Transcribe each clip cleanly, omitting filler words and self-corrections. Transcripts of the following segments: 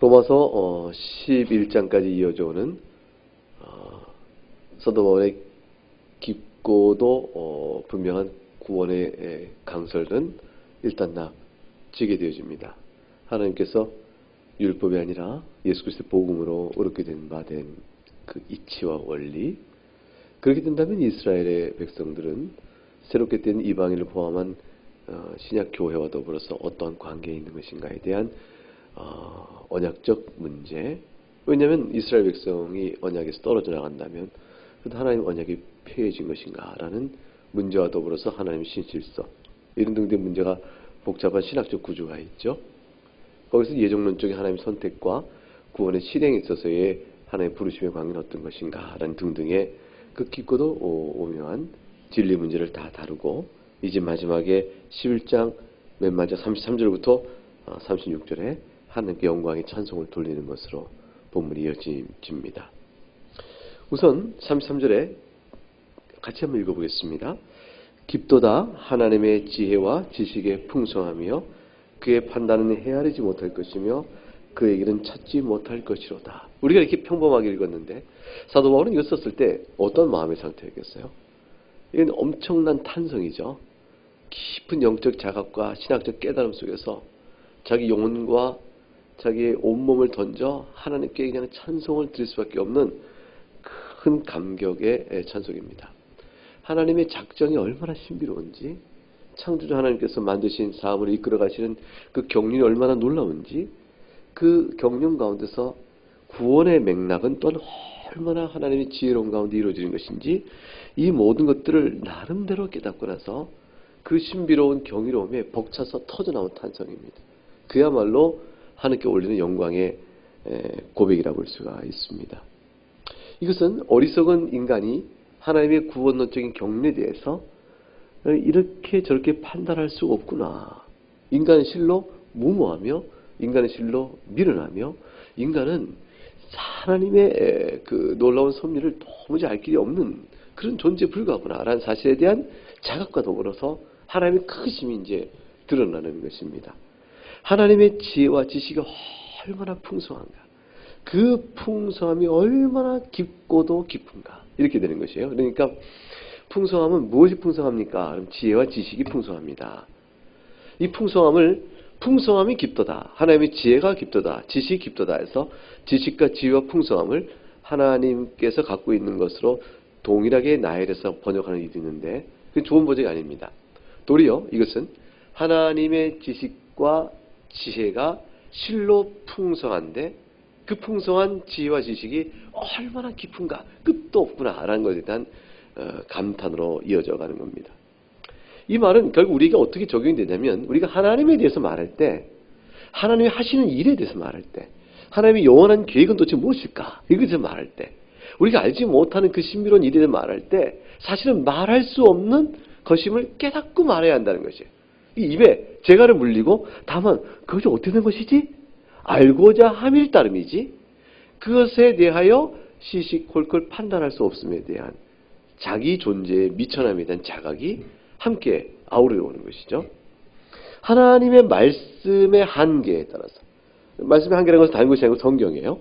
로마서 11장까지 이어져 오는 사도 바울의 깊고도 분명한 구원의 강설은 일단 지게 되어집니다. 하나님께서 율법이 아니라 예수 그리스도의 복음으로 얻게 된 바 된 그 이치와 원리, 그렇게 된다면 이스라엘의 백성들은 새롭게 된 이방인을 포함한 신약 교회와 더불어서 어떠한 관계에 있는 것인가에 대한 언약적 문제. 왜냐하면 이스라엘 백성이 언약에서 떨어져 나간다면 하나님 언약이 폐해진 것인가라는 문제와 더불어서 하나님 신실성, 이런 등등의 문제가 복잡한 신학적 구조가 있죠. 거기서 예정론적인 하나님 선택과 구원의 실행에 있어서의 하나님의 부르심의 관계는 어떤 것인가라는 등등의 그 깊고도 오묘한 진리 문제를 다 다루고, 이제 마지막에 11장 맨 마지막 33절부터 36절에 하나님께 영광의 찬송을 돌리는 것으로 본문이 이어집니다. 우선 33절에 같이 한번 읽어보겠습니다. 깊도다 하나님의 지혜와 지식의 풍성하며 그의 판단은 헤아리지 못할 것이며 그의 길은 찾지 못할 것이로다. 우리가 이렇게 평범하게 읽었는데 사도 바울은 이거 썼을 때 어떤 마음의 상태였겠어요? 이건 엄청난 탄성이죠. 깊은 영적 자각과 신학적 깨달음 속에서 자기 영혼과 자기의 온몸을 던져 하나님께 그냥 찬송을 드릴 수밖에 없는 큰 감격의 찬송입니다. 하나님의 작정이 얼마나 신비로운지, 창조주 하나님께서 만드신 사람을 이끌어 가시는 그 경륜이 얼마나 놀라운지, 그 경륜 가운데서 구원의 맥락은 또한 얼마나 하나님의 지혜로운 가운데 이루어지는 것인지, 이 모든 것들을 나름대로 깨닫고 나서 그 신비로운 경이로움에 벅차서 터져나온 탄성입니다. 그야말로 하나님께 올리는 영광의 고백이라고 볼 수가 있습니다. 이것은 어리석은 인간이 하나님의 구원론적인 경륜에 대해서 이렇게 저렇게 판단할 수 없구나. 인간은 실로 무모하며 인간은 실로 미련하며 인간은 하나님의 그 놀라운 섭리를 도무지 알 길이 없는 그런 존재에 불과하구나라는 사실에 대한 자각과 더불어서 하나님의 크심이 이제 드러나는 것입니다. 하나님의 지혜와 지식이 얼마나 풍성한가, 그 풍성함이 얼마나 깊고도 깊은가, 이렇게 되는 것이에요. 그러니까 풍성함은 무엇이 풍성합니까? 그럼 지혜와 지식이 풍성합니다. 이 풍성함이 깊도다, 하나님의 지혜가 깊도다, 지식이 깊도다 해서 지식과 지혜와 풍성함을 하나님께서 갖고 있는 것으로 동일하게 나열해서 번역하는 일이 있는데 그게 좋은 번역이 아닙니다. 도리어 이것은 하나님의 지식과 지혜가 실로 풍성한데 그 풍성한 지혜와 지식이 얼마나 깊은가, 끝도 없구나라는 것에 대한 감탄으로 이어져 가는 겁니다. 이 말은 결국 우리가 어떻게 적용이 되냐면, 우리가 하나님에 대해서 말할 때, 하나님이 하시는 일에 대해서 말할 때, 하나님의 영원한 계획은 도대체 무엇일까, 이것에 대해서 말할 때, 우리가 알지 못하는 그 신비로운 일에 대해서 말할 때 사실은 말할 수 없는 것임을 깨닫고 말해야 한다는 것이에요. 이 입에 재갈을 물리고 다만 그것이 어떻게 된 것이지? 알고자 함일 따름이지, 그것에 대하여 시시콜콜 판단할 수 없음에 대한 자기 존재의 미천함에 대한 자각이 함께 아우러 오는 것이죠. 하나님의 말씀의 한계에 따라서, 말씀의 한계라는 것은 다른 것이 아니고 성경이에요.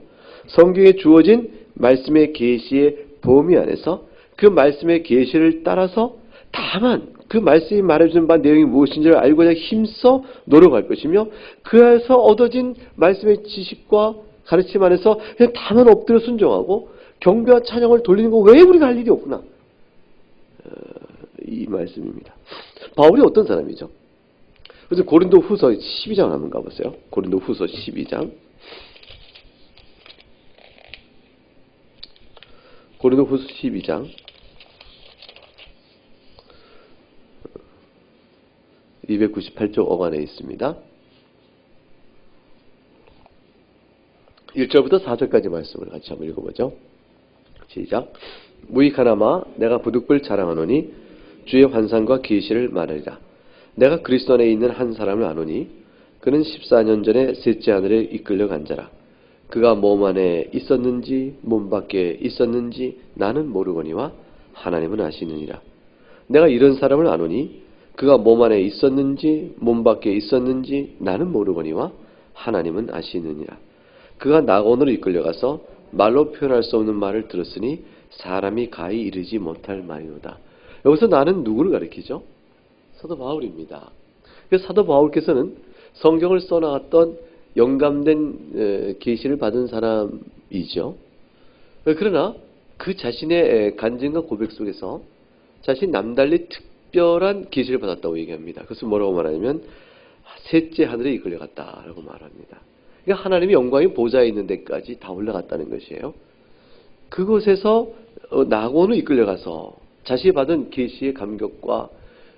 성경에 주어진 말씀의 계시의 범위 안에서 그 말씀의 계시를 따라서 다만 그 말씀이 말해주는 바 내용이 무엇인지를 알고자 힘써 노력할 것이며, 그에서 얻어진 말씀의 지식과 가르침 안에서 그냥 다만 엎드려 순종하고 경배와 찬양을 돌리는 거 왜 우리가 할 일이 없구나, 이 말씀입니다. 바울이 어떤 사람이죠? 그래서 고린도 후서 12장 한번 가보세요. 고린도 후서 12장. 고린도 후서 12장 298쪽 어간에 있습니다. 1절부터 4절까지 말씀을 같이 한번 읽어보죠. 시작. 무익하나마 내가 부득불 자랑하노니 주의 환상과 계시를 말하리라. 내가 그리스도 안에 있는 한 사람을 아노니 그는 14년 전에 셋째 하늘에 이끌려 간 자라. 그가 몸 안에 있었는지 몸 밖에 있었는지 나는 모르거니와 하나님은 아시느니라. 내가 이런 사람을 아노니 그가 몸 안에 있었는지 몸 밖에 있었는지 나는 모르거니와 하나님은 아시느니라. 그가 낙원으로 이끌려가서 말로 표현할 수 없는 말을 들었으니 사람이 가히 이르지 못할 말이로다. 여기서 나는 누구를 가리키죠? 사도 바울입니다. 그래서 사도 바울께서는 성경을 써나갔던 영감된 계시를 받은 사람이죠. 그러나 그 자신의 간증과 고백 속에서 자신이 남달리 특별한 계시를 받았다고 얘기합니다. 그것을 뭐라고 말하냐면 셋째 하늘에 이끌려갔다라고 말합니다. 그러니까 하나님의 영광이 보좌에 있는 데까지 다 올라갔다는 것이에요. 그곳에서 낙원으로 이끌려가서 자신이 받은 계시의 감격과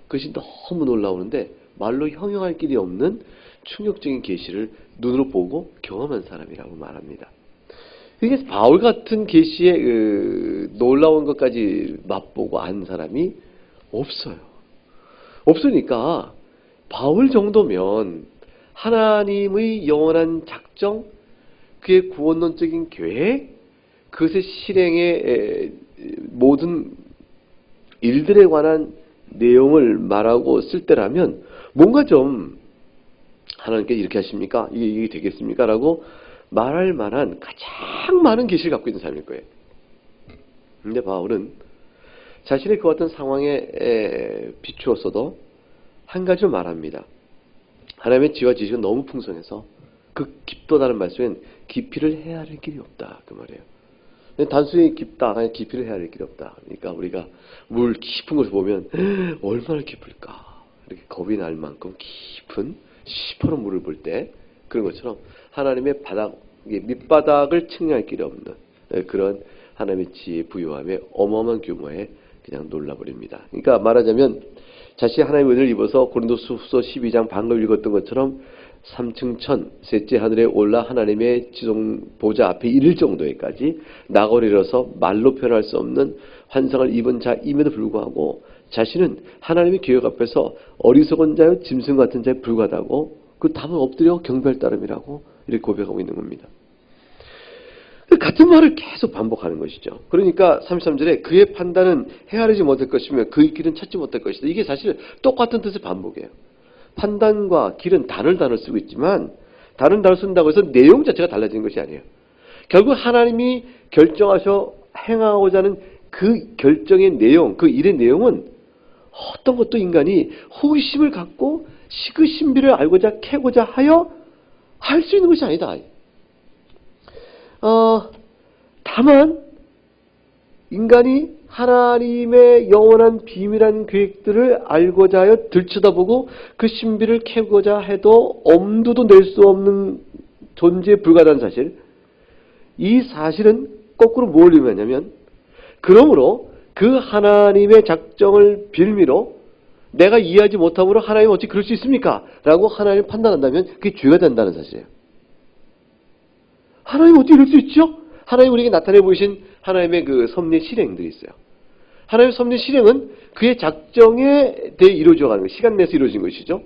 그것이 너무 놀라우는데 말로 형용할 길이 없는 충격적인 계시를 눈으로 보고 경험한 사람이라고 말합니다. 이게 바울 같은 계시의 놀라운 것까지 맛보고 안 사람이 없어요. 없으니까 바울 정도면 하나님의 영원한 작정, 그의 구원론적인 계획, 그것의 실행의 모든 일들에 관한 내용을 말하고 쓸 때라면 뭔가 좀 하나님께 이렇게 하십니까? 이게 되겠습니까? 라고 말할 만한 가장 많은 계시를 갖고 있는 사람일 거예요. 근데 바울은 자신의 그 어떤 상황에 비추었어도 한 가지를 말합니다. 하나님의 지혜와 지식은 너무 풍성해서 그 깊도다는 말씀엔 깊이를 헤아릴 길이 없다. 그 말이에요. 단순히 깊다, 그냥 깊이를 헤아릴 길이 없다. 그러니까 우리가 물 깊은 것을 보면 얼마나 깊을까? 이렇게 겁이 날 만큼 깊은 시퍼런 물을 볼 때 그런 것처럼 하나님의 바닥, 밑바닥을 측량할 길이 없는 그런 하나님의 지혜 부요함의 어마어마한 규모에 그냥 놀라버립니다. 그러니까 말하자면 자신이 하나님의 은혜를 입어서 고린도후서 12장 방금 읽었던 것처럼 3층 천 셋째 하늘에 올라 하나님의 지성 보좌 앞에 이를 정도에까지 낙원에 이르러서 말로 표현할 수 없는 환상을 입은 자임에도 불구하고 자신은 하나님의 계획 앞에서 어리석은 자여 짐승 같은 자에 불과하다고 그 답은 엎드려 경배할 따름이라고 이렇게 고백하고 있는 겁니다. 같은 말을 계속 반복하는 것이죠. 그러니까 33절에 그의 판단은 헤아리지 못할 것이며 그의 길은 찾지 못할 것이다. 이게 사실 똑같은 뜻의 반복이에요. 판단과 길은 다른 단어를 쓰고 있지만 다른 단어를 쓴다고 해서 내용 자체가 달라지는 것이 아니에요. 결국 하나님이 결정하셔 행하고자 하는 그 결정의 내용, 그 일의 내용은 어떤 것도 인간이 호기심을 갖고 그 신비를 알고자 캐고자 하여 할 수 있는 것이 아니다. 다만 인간이 하나님의 영원한 비밀한 계획들을 알고자 하여 들여다보고 그 신비를 캐고자 해도 엄두도 낼 수 없는 존재에 불과하다는 사실, 이 사실은 거꾸로 뭘 의미하냐면 그러므로 그 하나님의 작정을 빌미로 내가 이해하지 못함으로 하나님 어찌 그럴 수 있습니까? 라고 하나님 판단한다면 그게 죄가 된다는 사실이에요. 하나님 어떻게 이럴 수 있죠? 하나님 우리에게 나타내 보이신 하나님의 그 섭리 실행들이 있어요. 하나님의 섭리 실행은 그의 작정에 대해 이루어져 가는 거예요. 시간 내에서 이루어진 것이죠.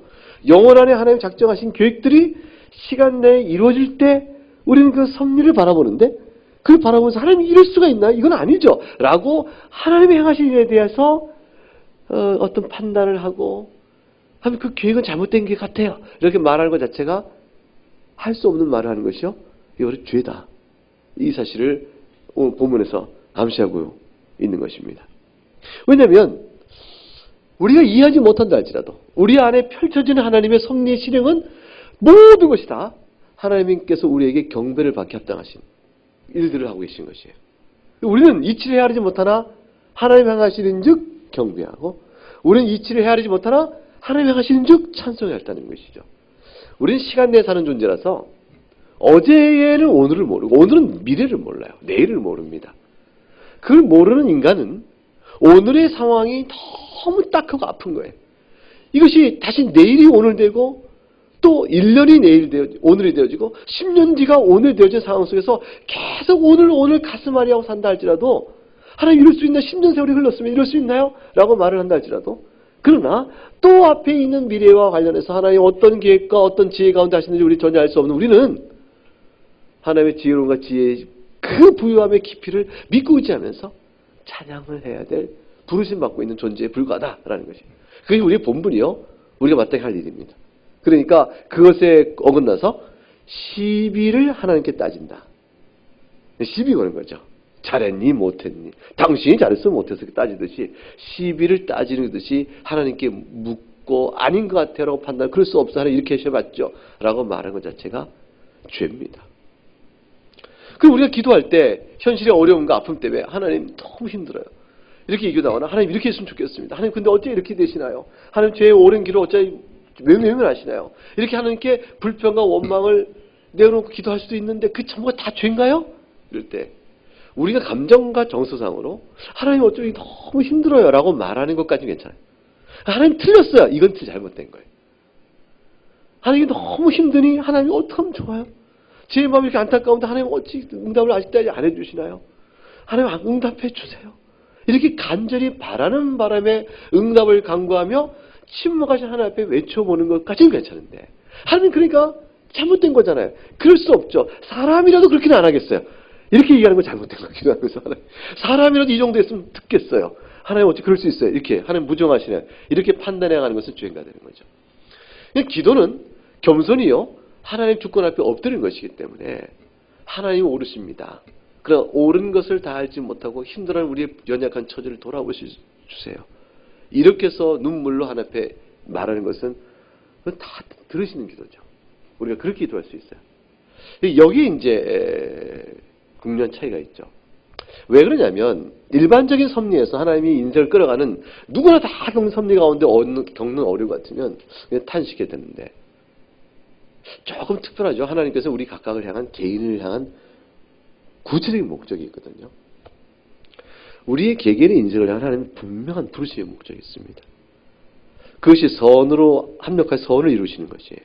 영원 안에 하나님 작정하신 계획들이 시간 내에 이루어질 때 우리는 그 섭리를 바라보는데 그걸 바라보면서 하나님이 이럴 수가 있나? 이건 아니죠. 라고 하나님의 행하신 일에 대해서 어떤 판단을 하고 하면 그 계획은 잘못된 게 같아요. 이렇게 말하는 것 자체가 할 수 없는 말을 하는 것이요. 이거는 죄다. 이 사실을 오늘 본문에서 암시하고 있는 것입니다. 왜냐하면 우리가 이해하지 못한다 할지라도 우리 안에 펼쳐지는 하나님의 섭리의 실행은 모든 것이 다 하나님께서 우리에게 경배를 받게 합당하신 일들을 하고 계신 것이에요. 우리는 이치를 헤아리지 못하나 하나님 행하시는 즉 경배하고 우리는 이치를 헤아리지 못하나 하나님 행하시는 즉 찬송해야 한다는 것이죠. 우리는 시간 내에 사는 존재라서 어제는 오늘을 모르고 오늘은 미래를 몰라요. 내일을 모릅니다. 그걸 모르는 인간은 오늘의 상황이 너무 딱하고 아픈 거예요. 이것이 다시 내일이 오늘 되고 또 1년이 내일 오늘이 되어지고 10년 뒤가 오늘 되어진 상황 속에서 계속 오늘 가슴 앓이하고 산다 할지라도 하나님 이럴 수 있나? 10년 세월이 흘렀으면 이럴 수 있나요? 라고 말을 한다 할지라도 그러나 또 앞에 있는 미래와 관련해서 하나님 어떤 계획과 어떤 지혜 가운데 하시는지 우리 전혀 알 수 없는 우리는 하나님의 지혜로움과 지혜의 그 부유함의 깊이를 믿고 의지하면서 찬양을 해야 될 부르심 받고 있는 존재에 불과하다라는 것이에요. 그게 우리의 본분이요. 우리가 마땅히 할 일입니다. 그러니까 그것에 어긋나서 시비를 하나님께 따진다. 시비 거는 거죠. 잘했니 못했니, 당신이 잘했어 못해서 따지듯이 시비를 따지는 듯이 하나님께 묻고 아닌 것 같아 라고 판단, 그럴 수 없어 하나님 이렇게 하셔봤죠 라고 말하는 것 자체가 죄입니다. 그럼 우리가 기도할 때 현실의 어려움과 아픔 때문에 하나님 너무 힘들어요, 이렇게 얘기하거나 하나님 이렇게 했으면 좋겠습니다, 하나님 근데 어째 이렇게 되시나요, 하나님 죄의 오랜 길을 어째 외면을 하시나요, 이렇게 하나님께 불평과 원망을 내어놓고 기도할 수도 있는데 그 전부가 다 죄인가요? 이럴 때 우리가 감정과 정서상으로 하나님 어쩌기 너무 힘들어요 라고 말하는 것까지는 괜찮아요. 하나님 틀렸어요, 이건 잘못된 거예요. 하나님이 너무 힘드니 하나님이 어떻게 하면 좋아요? 제 마음이 이렇게 안타까운데 하나님 어찌 응답을 아직까지 안 해주시나요? 하나님 응답해 주세요. 이렇게 간절히 바라는 바람에 응답을 간구하며 침묵하신 하나님 앞에 외쳐보는 것까지는 괜찮은데, 하나님 그러니까 잘못된 거잖아요. 그럴 수 없죠. 사람이라도 그렇게는 안 하겠어요. 이렇게 얘기하는 건 잘못된 거 기도하는 거죠. 사람이라도 이 정도 했으면 듣겠어요. 하나님 어찌 그럴 수 있어요. 이렇게 하나님 무정하시네, 이렇게 판단해 가는 것은 죄인가 되는 거죠. 기도는 겸손히요 하나님 주권 앞에 엎드리는 것이기 때문에 하나님이 오르십니다. 그러나 옳은 것을 다 알지 못하고 힘들어하는 우리의 연약한 처지를 돌아보시 주세요. 이렇게 해서 눈물로 하나님 앞에 말하는 것은 그건 다 들으시는 기도죠. 우리가 그렇게 기도할 수 있어요. 여기 이제 국면 차이가 있죠. 왜 그러냐면 일반적인 섭리에서 하나님이 인생을 끌어가는, 누구나 다 겪는 섭리 가운데 겪는 어려움 같으면 그냥 탄식해야 되는데, 조금 특별하죠. 하나님께서 우리 각각을 향한, 개인을 향한 구체적인 목적이 있거든요. 우리의 개개인의 인생을 향한 하나님의 분명한 부르심의 목적이 있습니다. 그것이 선으로 합력한 선을 이루시는 것이에요.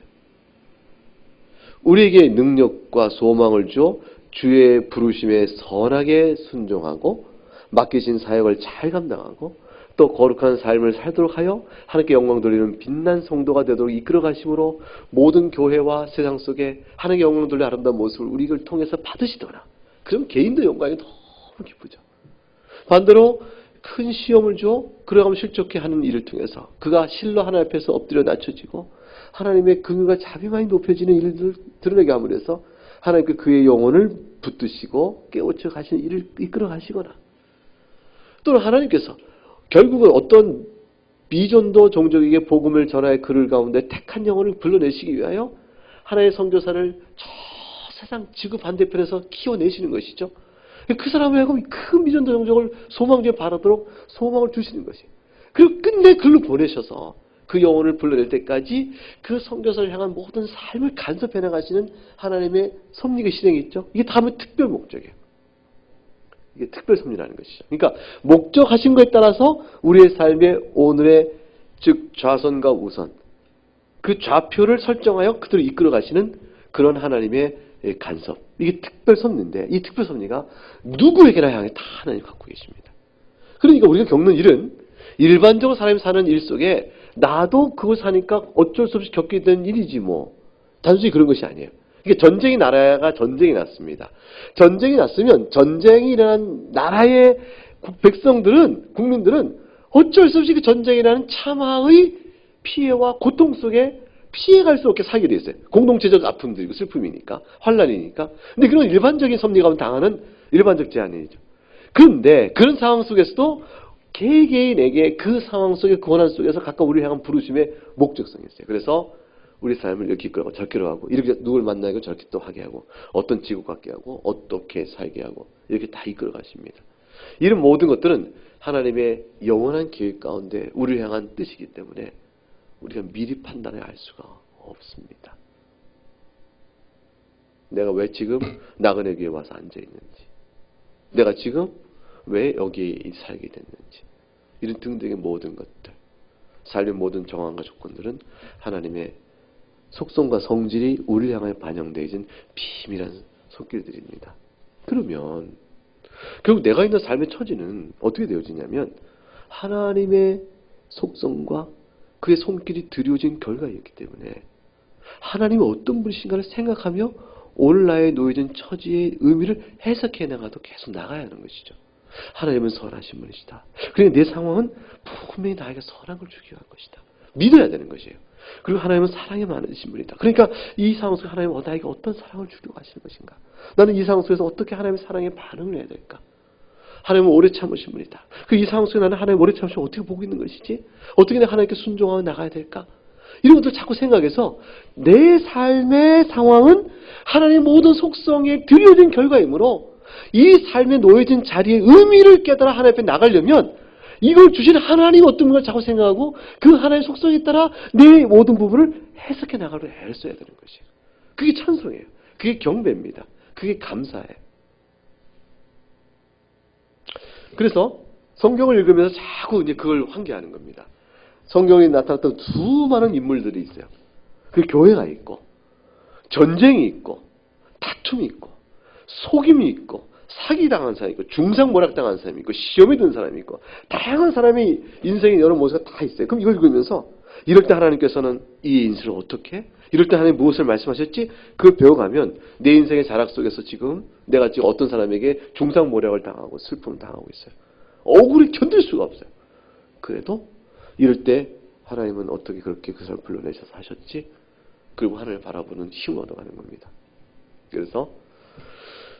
우리에게 능력과 소망을 주어 주의 부르심에 선하게 순종하고 맡기신 사역을 잘 감당하고 또 거룩한 삶을 살도록 하여 하나님께 영광 돌리는 빛난 성도가 되도록 이끌어 가심으로 모든 교회와 세상 속에 하나님께 영광 돌리는 아름다운 모습을 우리를 통해서 받으시더라. 그럼 개인도 영광이 너무 기쁘죠. 반대로 큰 시험을 줘 그러가면 실족해 하는 일을 통해서 그가 실로 하나님 앞에서 엎드려 낮춰지고 하나님의 긍휼과 자비만이 높여지는 일들을 드러내게 함으로 해서 하나님께 그의 영혼을 붙드시고 깨우쳐 가시는 일을 이끌어 가시거나, 또는 하나님께서 결국은 어떤 비전도 종족에게 복음을 전하여 그를 가운데 택한 영혼을 불러내시기 위하여 하나의 선교사를 저 세상 지구 반대편에서 키워내시는 것이죠. 그 사람을 하여금 큰 비전도 종족을 소망주에 바라도록 소망을 주시는 것이에요. 그리고 끝내 글로 보내셔서 그 영혼을 불러낼 때까지 그 선교사를 향한 모든 삶을 간섭해 나가시는 하나님의 섭리가 실행이 있죠. 이게 다음에 특별 목적이에요. 이게 특별 섭리라는 것이죠. 그러니까 목적하신 것에 따라서 우리의 삶의 오늘의 즉 좌선과 우선, 그 좌표를 설정하여 그들을 이끌어 가시는 그런 하나님의 간섭, 이게 특별 섭리인데, 이 특별 섭리가 누구에게나 향해 다 하나님 갖고 계십니다. 그러니까 우리가 겪는 일은 일반적으로 사람이 사는 일 속에 나도 그걸 사니까 어쩔 수 없이 겪게 된 일이지 뭐, 단순히 그런 것이 아니에요. 이게 전쟁이 나라가 전쟁이 났습니다. 전쟁이 났으면 전쟁이 일어난 나라의 백성들은, 국민들은 어쩔 수 없이 그 전쟁이라는 참화의 피해와 고통 속에 피해갈 수 없게 살게 돼 있어요. 공동체적 아픔들이고 슬픔이니까, 환란이니까. 근데 그런 일반적인 섭리가 당하는 일반적 제한이죠. 그런데 그런 상황 속에서도 개개인에게 그 상황 속에 그 고난 속에서 각각 우리를 향한 부르심의 목적성이 있어요. 그래서 우리 삶을 이렇게 이끌어가고 저렇게 하고, 이렇게 누굴 만나고 저렇게 또 하게 하고, 어떤 지구 갖게 하고, 어떻게 살게 하고, 이렇게 다 이끌어 가십니다. 이런 모든 것들은 하나님의 영원한 계획 가운데 우리를 향한 뜻이기 때문에 우리가 미리 판단해 알 수가 없습니다. 내가 왜 지금 나그네교에 와서 앉아 있는지, 내가 지금 왜 여기에 살게 됐는지, 이런 등등의 모든 것들, 삶의 모든 정황과 조건들은 하나님의 속성과 성질이 우리를 향하여 반영되어진 비밀한 손길들입니다. 그러면 결국 내가 있는 삶의 처지는 어떻게 되어지냐면 하나님의 속성과 그의 손길이 드려진 결과이기 때문에 하나님이 어떤 분이신가를 생각하며 오늘 나에 놓여진 처지의 의미를 해석해 나가도 계속 나가야 하는 것이죠. 하나님은 선하신 분이시다. 그러니 내 상황은 분명히 나에게 선한 걸 주기 위한 것이다. 믿어야 되는 것이에요. 그리고 하나님은 사랑이 많으신 분이다. 그러니까 이 상황 속에 하나님은 나에게 어떤 사랑을 주려고 하시는 것인가? 나는 이 상황 속에서 어떻게 하나님의 사랑에 반응을 해야 될까? 하나님은 오래 참으신 분이다. 그 이 상황 속에 나는 하나님 오래 참으시면 어떻게 보고 있는 것이지? 어떻게 내가 하나님께 순종하고 나가야 될까? 이런 것들 자꾸 생각해서 내 삶의 상황은 하나님의 모든 속성에 드려진 결과이므로 이 삶에 놓여진 자리의 의미를 깨달아 하나님 앞에 나가려면 이걸 주신 하나님 어떤 걸 자꾸 생각하고 그 하나님의 속성에 따라 내 모든 부분을 해석해 나가려 애를 써야 되는 것이에요. 그게 찬송이에요. 그게 경배입니다. 그게 감사예요. 그래서 성경을 읽으면서 자꾸 이제 그걸 환기하는 겁니다. 성경에 나타났던 수많은 인물들이 있어요. 그 교회가 있고, 전쟁이 있고, 다툼이 있고, 속임이 있고, 사기당한 사람이 있고, 중상모략당한 사람이 있고, 시험에 든 사람이 있고, 다양한 사람이 인생의 여러 모습이 다 있어요. 그럼 이걸 읽으면서 이럴 때 하나님께서는 이 인생을 어떻게 해? 이럴 때 하나님 무엇을 말씀하셨지? 그걸 배워가면 내 인생의 자락 속에서 지금 내가 지금 어떤 사람에게 중상모략을 당하고 슬픔을 당하고 있어요. 억울히 견딜 수가 없어요. 그래도 이럴 때 하나님은 어떻게 그렇게 그 사람을 불러내셔서 하셨지? 그리고 하나님을 바라보는 힘을 얻어가는 겁니다. 그래서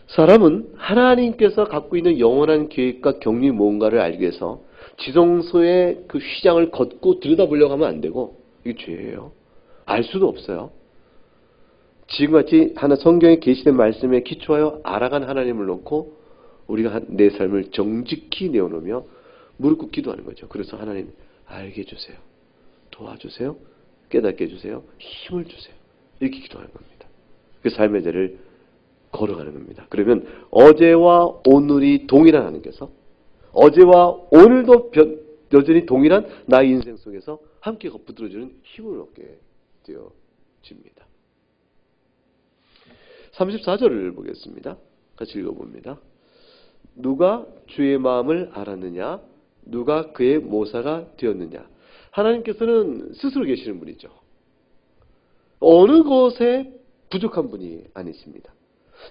사람은 하나님께서 갖고 있는 영원한 계획과 경륜이 뭔가를 알기 위해서 지성소의 그 휘장을 걷고 들여다보려고 하면 안 되고 이게 죄예요. 알 수도 없어요. 지금같이 하나 성경에 계시된 말씀에 기초하여 알아간 하나님을 놓고 우리가 내 삶을 정직히 내어놓으며 무릎 꿇고 기도하는 거죠. 그래서 하나님 알게 해주세요. 도와주세요. 깨닫게 해주세요. 힘을 주세요. 이렇게 기도하는 겁니다. 그 삶의 대를 걸어가는 겁니다. 그러면 어제와 오늘이 동일한 하나님께서 어제와 오늘도 여전히 동일한 나의 인생 속에서 함께 붙들어주는 힘을 얻게 되어집니다. 34절을 보겠습니다. 같이 읽어봅니다. 누가 주의 마음을 알았느냐? 누가 그의 모사가 되었느냐? 하나님께서는 스스로 계시는 분이죠. 어느 것에 부족한 분이 아니십니다.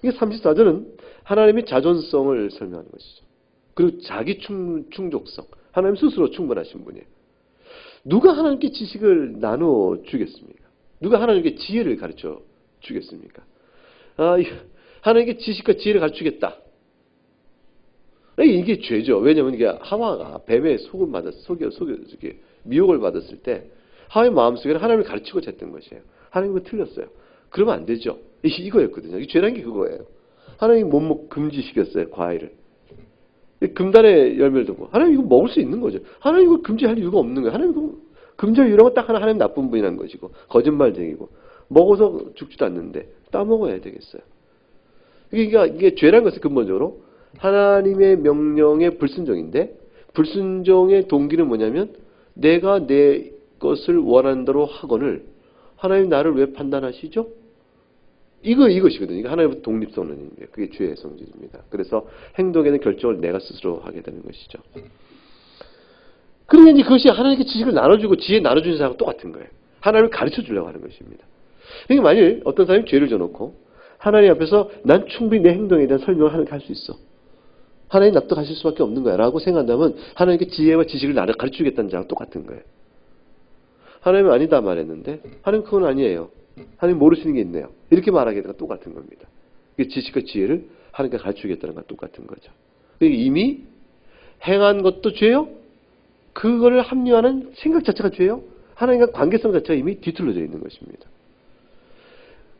이게 34절은 하나님의 자존성을 설명하는 것이죠. 그리고 자기 충족성. 하나님 스스로 충분하신 분이에요. 누가 하나님께 지식을 나눠 주겠습니까? 누가 하나님께 지혜를 가르쳐 주겠습니까? 하나님께 지식과 지혜를 가르치겠다. 이게 죄죠. 왜냐하면 이게 하와가 뱀의 미혹을 받았을 때 하와의 마음속에는 하나님을 가르치고자 했던 것이에요. 하나님은 틀렸어요. 그러면 안 되죠. 이거였거든요. 죄라는 게 그거예요. 하나님이 못 금지시켰어요. 과일을. 금단의 열매를 두고 하나님 이거 먹을 수 있는 거죠. 하나님 이거 금지할 이유가 없는 거예요. 하나님 이거 금지할 이유는 딱 하나 하나님 나쁜 분이라는 것이고 거짓말쟁이고 먹어서 죽지도 않는데 따먹어야 되겠어요. 이게 죄라는 것은 근본적으로 하나님의 명령에 불순종인데 불순종의 동기는 뭐냐면 내가 내 것을 원하는 대로 하거늘 하나님 나를 왜 판단하시죠? 이것이거든요. 이게 하나님의 독립성론인데 그게 죄의 성질입니다. 그래서 행동에는 결정을 내가 스스로 하게 되는 것이죠. 그러니 그것이 하나님께 지식을 나눠주고 지혜 나눠주는 사람과 똑같은 거예요. 하나님을 가르쳐 주려고 하는 것입니다. 그러니까 만일 어떤 사람이 죄를 져놓고 하나님 앞에서 난 충분히 내 행동에 대한 설명을 하나님께 할 수 있어. 하나님 납득하실 수밖에 없는 거야 라고 생각한다면 하나님께 지혜와 지식을 나를 가르쳐주겠다는 자랑 똑같은 거예요. 하나님은 아니다 말했는데 하나님 그건 아니에요. 하나님 모르시는 게 있네요. 이렇게 말하게 되면 똑같은 겁니다. 지식과 지혜를 하나님께 가르쳐주겠다는 건 똑같은 거죠. 이미 행한 것도 죄요. 그거를 합리화하는 생각 자체가 죄요. 하나님과 관계성 자체가 이미 뒤틀려져 있는 것입니다.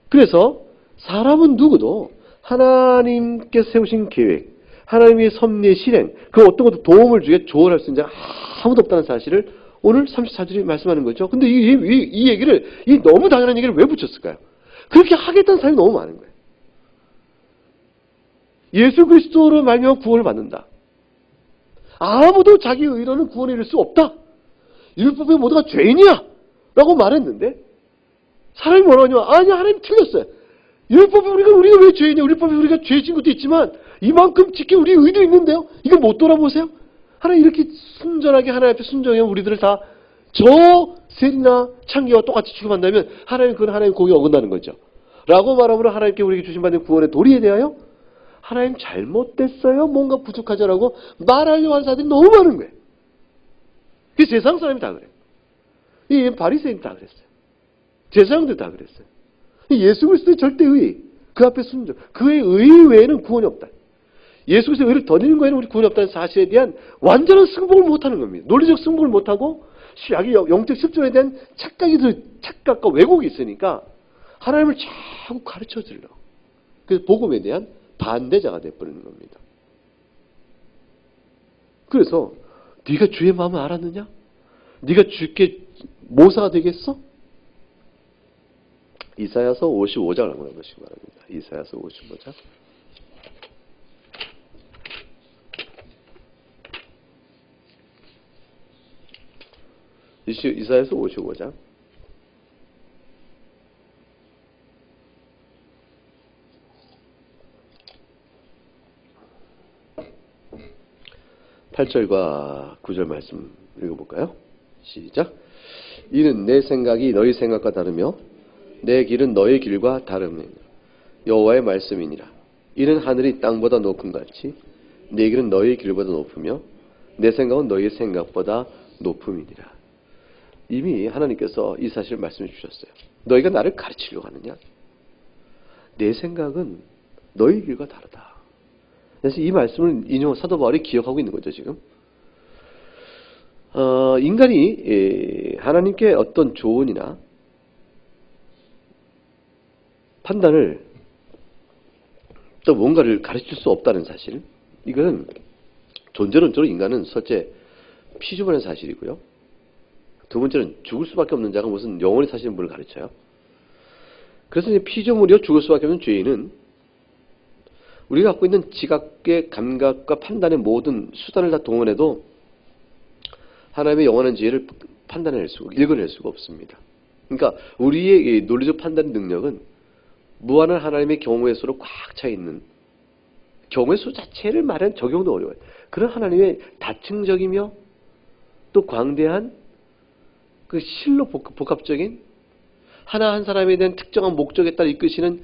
그래서 사람은 누구도 하나님께서 세우신 계획, 하나님의 섭리의 실행, 그 어떤 것도 도움을 주게 조언할 수 있는 자가 아무도 없다는 사실을 오늘 34절이 말씀하는 거죠. 근데 이 얘기를, 이 너무 당연한 얘기를 왜 붙였을까요? 그렇게 하겠다는 사람이 너무 많은 거예요. 예수 그리스도로 말미암아 구원을 받는다. 아무도 자기 의로는 구원에 이를 수 없다. 율법의 모두가 죄인이야. 라고 말했는데 사람이 뭐라고 하냐면 아니 하나님 틀렸어요. 율법이 우리가 왜 죄인이냐. 율법이 우리가 죄진 것도 있지만 이만큼 지킬 우리 의도 있는데요. 이걸 못 돌아보세요? 하나님 이렇게 순전하게 하나님 앞에 순종해 우리들을 다 저 셀이나 창기와 똑같이 취급한다면 하나님 그건 하나님 공에 어긋나는 거죠. 라고 말함으로 하나님께 우리에게 주신 받은 구원의 도리에 대하여 하나님 잘못됐어요. 뭔가 부족하죠라고 말하려고 하는 사람들이 너무 많은 거예요. 그 세상 사람이 다 그래요. 이 바리새인이 다 그랬어요. 제사장들 다 그랬어요. 예수 그리스도의 절대의, 그 앞에 순종, 그의 의 외에는 구원이 없다. 예수 그리스도의 의를 더디는 거에는 우리 구원이 없다는 사실에 대한 완전한 승복을 못하는 겁니다. 논리적 승복을 못하고 약의 영적 실존에 대한 착각과 왜곡이 있으니까 하나님을 자꾸 가르쳐 주려고. 그래서 복음에 대한 반대자가 되어버리는 겁니다. 그래서 네가 주의 마음을 알았느냐? 네가 주께 모사가 되겠어? 이사야서 55장을 한번 해보시기 바랍니다. 이사야서 55장. 이사야서 55장. (8절과) (9절) 말씀 읽어볼까요? 시작. 이는 내 생각이 너희 생각과 다르며 내 길은 너희 길과 다름이니라. 여호와의 말씀이니라. 이는 하늘이 땅보다 높음 같이 내 길은 너희 길보다 높으며 내 생각은 너희 생각보다 높음이니라. 이미 하나님께서 이 사실을 말씀해 주셨어요. 너희가 나를 가르치려고 하느냐? 내 생각은 너희 길과 다르다. 그래서 이 말씀을 사도 바울이 기억하고 있는 거죠, 지금. 인간이 하나님께 어떤 조언이나 판단을 또 뭔가를 가르칠 수 없다는 사실. 이거는 존재론적으로 인간은 첫째 피조물의 사실이고요. 두 번째는 죽을 수밖에 없는 자가 무슨 영원히 사시는 분을 가르쳐요. 그래서 이제 피조물이요 죽을 수밖에 없는 죄인은 우리가 갖고 있는 지각의 감각과 판단의 모든 수단을 다 동원해도 하나님의 영원한 지혜를 읽어낼 수가 없습니다. 그러니까 우리의 논리적 판단 능력은 무한한 하나님의 경우의 수로 꽉 차 있는, 경우의 수 자체를 말하는 적용도 어려워요. 그런 하나님의 다층적이며 또 광대한 그 실로 복합적인 하나 한 사람에 대한 특정한 목적에 따라 이끄시는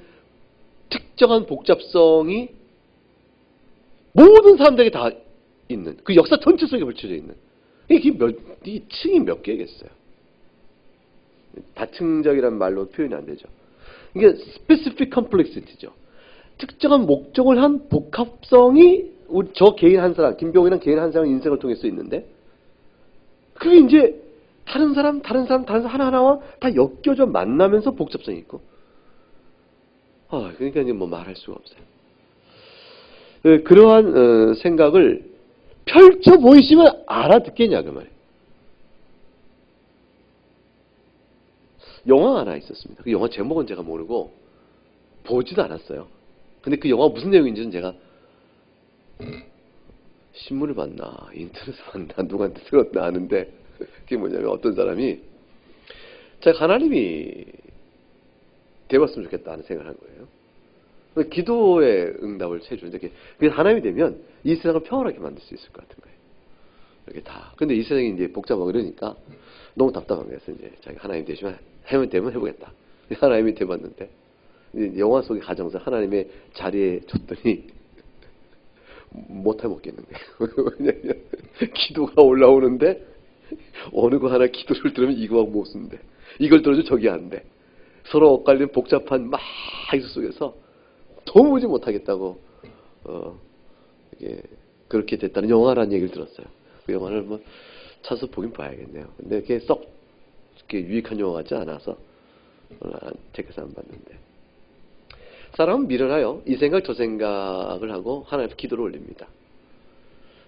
특정한 복잡성이 모든 사람들에게 다 있는, 그 역사 전체 속에 붙여져 있는, 이 층이 몇 개겠어요. 다층적이라는 말로 표현이 안 되죠. 이게 specific complexity죠. 특정한 목적을 한 복합성이 우리 저 개인 한 사람, 김병이라는 개인 한 사람의 인생을 통해서 있는데, 그게 이제 다른 사람 하나하나와 다 엮여져 만나면서 복잡성이 있고, 그러니까 이제 뭐 말할 수가 없어요. 그러한 생각을 펼쳐 보이시면 알아듣겠냐 그 말이에요. 영화가 하나 있었습니다. 그 영화 제목은 제가 모르고 보지도 않았어요. 근데 그 영화가 무슨 내용인지는 제가 신문을 봤나 인터넷을 봤나 누구한테 들었나 아는데, 그게 뭐냐면 어떤 사람이 제가 하나님이 되었으면 좋겠다 하는 생각을 한 거예요. 기도의 응답을 해주는데, 그게 하나님이 되면 이 세상을 평안하게 만들 수 있을 것 같은 거예요. 이렇게 다. 근데 이 세상이 이제 복잡하고 이러니까 너무 답답한 거였어. 이제 자기 하나님 되시면 되면 해보겠다. 하나님이 돼봤는데, 영화 속의 가정에서 하나님의 자리에 줬더니 못 해먹겠는 거예요. 왜냐면 기도가 올라오는데 어느 거 하나 기도를 들으면 이거하고 못 쓰는데, 이걸 들어도 저기 안 돼. 서로 엇갈린 복잡한 막 속에서 도무지 못하겠다고 이게 그렇게 됐다는 영화라는 얘기를 들었어요. 그 영화를 뭐 찾아서 보긴 봐야겠네요. 근데 그게 썩 이렇게 유익한 영화 같지 않아서 책에서 안 봤는데, 사람은 미련하여 이 생각 저 생각을 하고 하나님께 기도를 올립니다.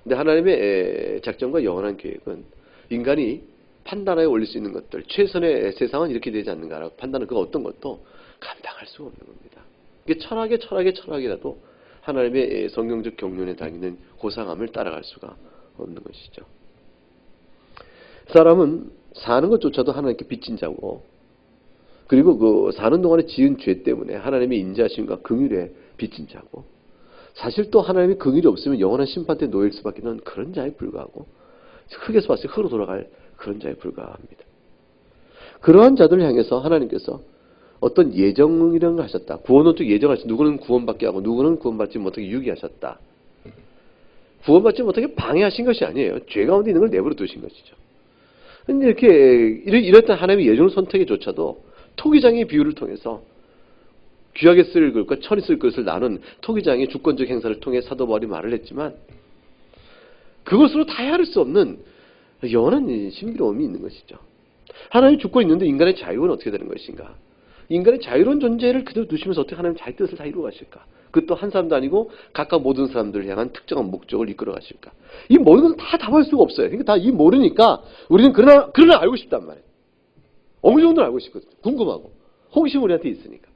근데 하나님의 작정과 영원한 계획은 인간이 판단하에 올릴 수 있는 것들, 최선의 세상은 이렇게 되지 않는가라고 판단하는 그 어떤 것도 감당할 수가 없는 겁니다. 이게 철학이라도 하나님의 성경적 경륜에 다니는 고상함을 따라갈 수가 없는 것이죠. 사람은 사는 것조차도 하나님께 빚진 자고, 그리고 그 사는 동안에 지은 죄 때문에 하나님의 인자심과 긍휼에 빚진 자고, 사실 또 하나님의 긍휼이 없으면 영원한 심판대에 놓일 수밖에 없는 그런 자에 불과하고, 흙에서 봤을 때 흙으로 돌아갈 그런 자에 불과합니다. 그러한 자들을 향해서 하나님께서 어떤 예정이라는 걸 하셨다. 구원론적 예정하셨다. 누구는 구원받게 하고 누구는 구원받지 못하게 유기하셨다. 구원받지 못하게 방해하신 것이 아니에요. 죄 가운데 있는 걸 내버려 두신 것이죠. 근데 이렇게 이랬던 하나님의 예정 선택에조차도 토기장의 비유를 통해서 귀하게 쓸 것과 천히 쓸 것을 나눈 토기장의 주권적 행사를 통해 사도 바울이 말을 했지만 그것으로 다 헤아릴 수 없는 영원한 신비로움이 있는 것이죠. 하나님의 주권이 있는데 인간의 자유는 어떻게 되는 것인가? 인간의 자유로운 존재를 그대로 두시면서 어떻게 하나님 자기 뜻을 다 이루어 가실까? 그것도 한 사람도 아니고 각각 모든 사람들을 향한 특정한 목적을 이끌어 가실까? 이 모든 것은 다 답할 수가 없어요. 그러니까 다 이 모르니까 우리는 그러나 알고 싶단 말이에요. 어느 정도는 알고 싶거든요. 궁금하고. 호기심 우리한테 있으니까.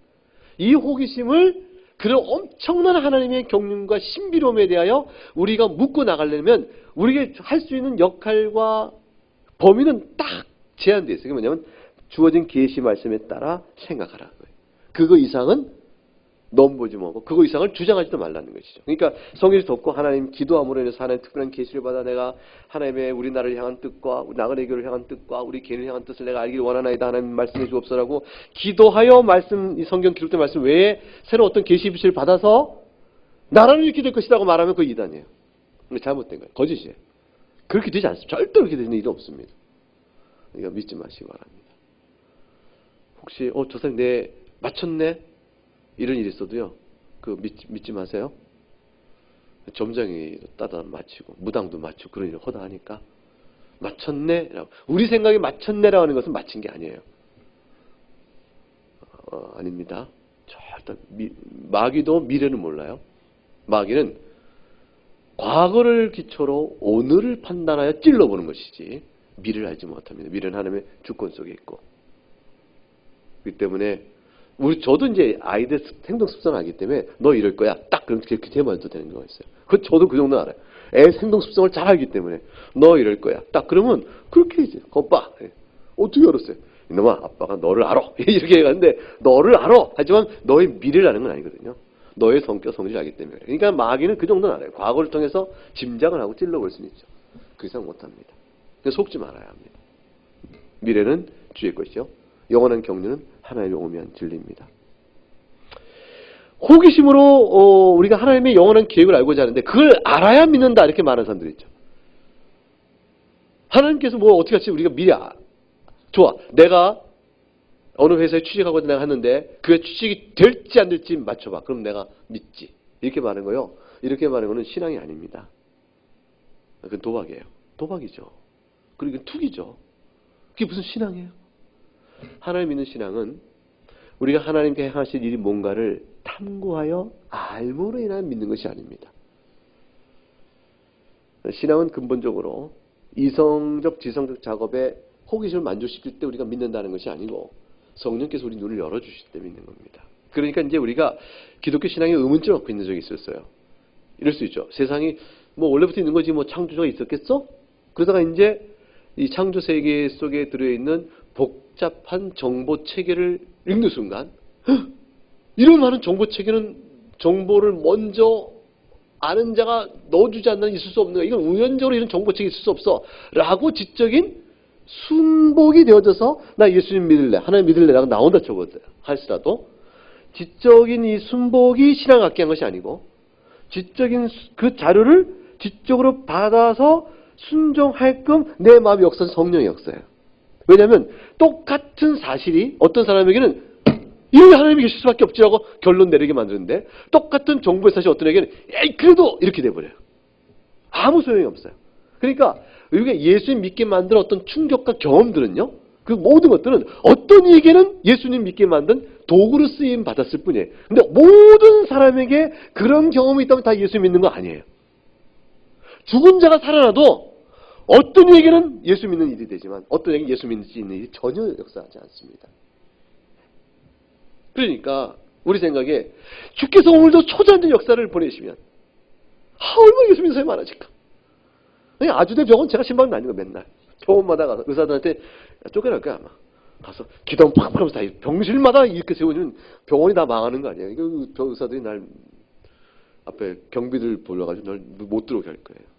이 호기심을 그런 엄청난 하나님의 경륜과 신비로움에 대하여 우리가 묻고 나가려면 우리가 할 수 있는 역할과 범위는 딱 제한되어 있어요. 그게 뭐냐면 주어진 계시 말씀에 따라 생각하라는 거예요. 그거 이상은 넘보지 말고 그거 이상을 주장하지도 말라는 것이죠. 그러니까 성경에서 덮고 하나님 기도함으로 인해서 하나님 특별한 계시를 받아 내가 하나님의 우리 나라를 향한 뜻과 나그네 교를 향한 뜻과 우리 개인을 향한 뜻을 내가 알기를 원하나이다. 하나님 말씀해 주옵소서라고 기도하여 말씀 이 성경 기록된 말씀 외에 새로 어떤 계시 빛을 받아서 나라는 이렇게 될 것이라고 말하면 그거 이단이에요. 잘못된 거예요. 거짓이에요. 그렇게 되지 않습니다. 절대 그렇게 되는 일이 없습니다. 그러니까 믿지 마시기 바랍니다. 혹시 저 사람 내 맞췄네? 이런 일이 있어도요. 그 믿지 마세요. 점장이 따다 맞히고 무당도 맞추고 그런 일을 허다하니까 맞췄네라고. 우리 생각에 맞췄네라고 하는 것은 맞힌 게 아니에요. 아닙니다. 절대 마귀도 미래는 몰라요. 마귀는 과거를 기초로 오늘을 판단하여 찔러보는 것이지 미래를 알지 못합니다. 미래는 하나님의 주권 속에 있고. 그렇기 때문에 저도 이제 아이들 행동 습관을 알기 때문에 너 이럴 거야. 딱 그렇게 대만도 되는 경우가 있어요. 저도 그 정도는 알아요. 애 행동 습성을 잘 알기 때문에 너 이럴 거야. 딱 그러면 그렇게 이제 거봐. 어떻게 알았어요? 이놈아 아빠가 너를 알아. 이렇게 해가는데 너를 알아. 하지만 너의 미래를 아는 건 아니거든요. 너의 성격 성질을 알기 때문에 그래요. 그러니까 마귀는 그 정도는 알아요. 과거를 통해서 짐작을 하고 찔러볼 수는 있죠. 그 이상 못합니다. 속지 말아야 합니다. 미래는 주의 것이요. 영원한 경륜은 하나님의 오묘한 진리입니다. 호기심으로 우리가 하나님의 영원한 계획을 알고자 하는데 그걸 알아야 믿는다 이렇게 말하는 사람들이 있죠. 하나님께서 뭐 어떻게 할지 우리가 미리 좋아. 내가 어느 회사에 취직하고자 내가 하는데 그게 취직이 될지 안 될지 맞춰봐. 그럼 내가 믿지. 이렇게 말하는 거요. 이렇게 말하는 거는 신앙이 아닙니다. 그건 도박이에요. 도박이죠. 그리고 투기죠. 그게 무슨 신앙이에요? 하나님 믿는 신앙은 우리가 하나님께 하실 일이 뭔가를 탐구하여 알므로 인하여 믿는 것이 아닙니다. 신앙은 근본적으로 이성적, 지성적 작업에 호기심을 만족시킬 때 우리가 믿는다는 것이 아니고 성령께서 우리 눈을 열어주실 때 믿는 겁니다. 그러니까 이제 우리가 기독교 신앙에 의문점 갖고 있는 적이 있었어요. 이럴 수 있죠. 세상이 뭐 원래부터 있는 거지 뭐 창조주가 있었겠어? 그러다가 이제 이 창조 세계 속에 들어있는 복잡한 정보 체계를 읽는 순간 이런 많은 정보 체계는 정보를 먼저 아는 자가 넣어주지 않는 있을 수 없는 거야. 이건 우연적으로 이런 정보 체계 있을 수 없어. 라고 지적인 순복이 되어져서 나 예수님 믿을래. 하나님 믿을래라고 나온다 쳐보세요. 할지라도 지적인 이 순복이 신앙을 갖게 한 것이 아니고 지적인 그 자료를 지적으로 받아서 순종할끔 내 마음의 역사는 성령의 역사예요. 왜냐하면 똑같은 사실이 어떤 사람에게는 이렇게 하나님이 계실 수밖에 없지라고 결론 내리게 만드는데 똑같은 정보의 사실이 어떤 에게는 에이 그래도 이렇게 돼버려요. 아무 소용이 없어요. 그러니까 우리가 예수님 믿게 만든 어떤 충격과 경험들은요. 그 모든 것들은 어떤 이에게는 예수님 믿게 만든 도구로 쓰임 받았을 뿐이에요. 근데 모든 사람에게 그런 경험이 있다면 다 예수 믿는 거 아니에요. 죽은 자가 살아나도 어떤 이에게는 예수 믿는 일이 되지만 어떤 이에게는 예수 믿는 일이 전혀 역사하지 않습니다. 그러니까 우리 생각에 주께서 오늘도 초자연적 역사를 보내시면 얼마나 예수 믿는 사람이 많아질까. 아주대 병원 제가 신방 다니는 거 맨날 병원마다 가서 의사들한테 쫓겨날 거야 아마. 가서 기도하면 팍팍 하면서 다 병실마다 이렇게 세우면 병원이 다 망하는 거 아니에요. 이거 의사들이 날 앞에 경비들 불러가지고 널 못 들어오게 할 거예요.